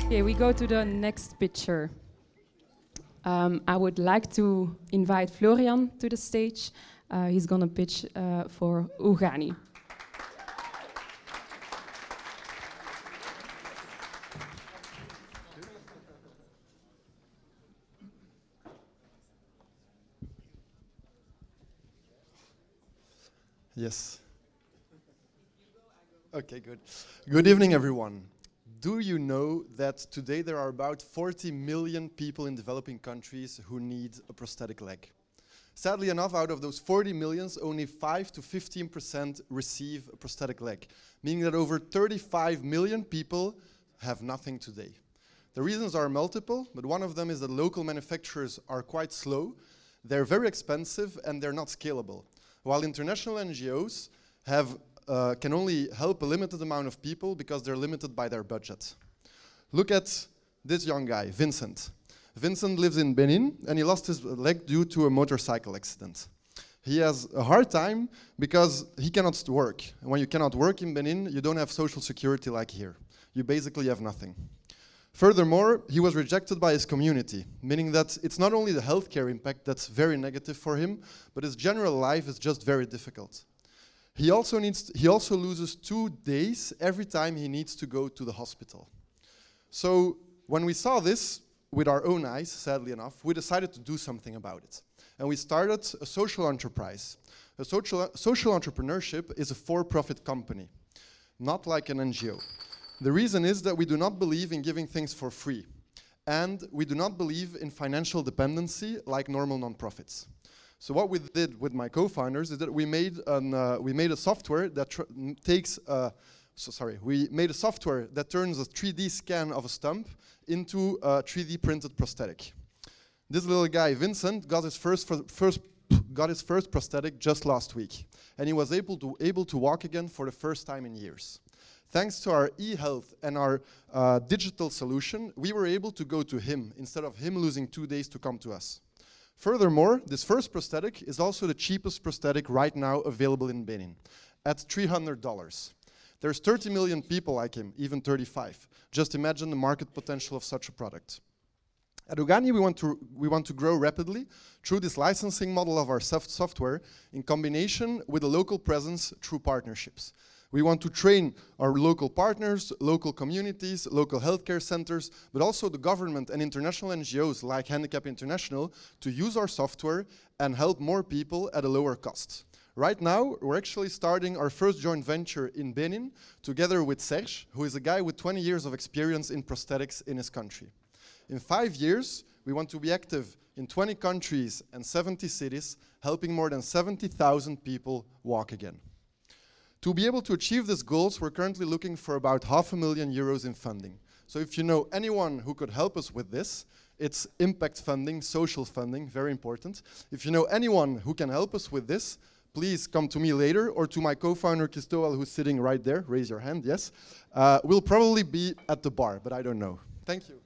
Okay, we go to the next picture. I would like to invite Florian to the stage. He's gonna pitch for Ugani. Yes. Okay, good. Good evening, everyone. Do you know that today there are about 40 million people in developing countries who need a prosthetic leg? Sadly enough, out of those 40 millions, only 5 to 15% receive a prosthetic leg, meaning that over 35 million people have nothing today. The reasons are multiple, but one of them is that local manufacturers are quite slow, they're very expensive, and they're not scalable. While international NGOs can only help a limited amount of people because they're limited by their budget. Look at this young guy, Vincent. Vincent lives in Benin, and he lost his leg due to a motorcycle accident. He has a hard time because he cannot work. And when you cannot work in Benin, you don't have social security like here. You basically have nothing. Furthermore, he was rejected by his community, meaning that it's not only the healthcare impact that's very negative for him, but his general life is just very difficult. He also loses 2 days every time he needs to go to the hospital. So when we saw this with our own eyes, sadly enough, we decided to do something about it. And we started a social enterprise. A social entrepreneurship is a for-profit company, not like an NGO. The reason is that we do not believe in giving things for free. And we do not believe in financial dependency like normal nonprofits. So what we did with my co-founders is that we made a software that turns a 3D scan of a stump into a 3D printed prosthetic. This little guy, Vincent, got his first prosthetic just last week, and he was able to walk again for the first time in years. Thanks to our e-health and our digital solution, we were able to go to him instead of him losing 2 days to come to us. Furthermore, this first prosthetic is also the cheapest prosthetic right now available in Benin, at $300. There's 30 million people like him, even 35. Just imagine the market potential of such a product. At Ugani, we want to grow rapidly through this licensing model of our software in combination with a local presence through partnerships. We want to train our local partners, local communities, local healthcare centers, but also the government and international NGOs like Handicap International to use our software and help more people at a lower cost. Right now, we're actually starting our first joint venture in Benin together with Serge, who is a guy with 20 years of experience in prosthetics in his country. In 5 years, we want to be active in 20 countries and 70 cities, helping more than 70,000 people walk again. To be able to achieve these goals, we're currently looking for about €500,000 in funding. So if you know anyone who could help us with this, it's impact funding, social funding, very important. If you know anyone who can help us with this, please come to me later or to my co-founder Cristóbal, who's sitting right there. Raise your hand, yes. We'll probably be at the bar, but I don't know. Thank you.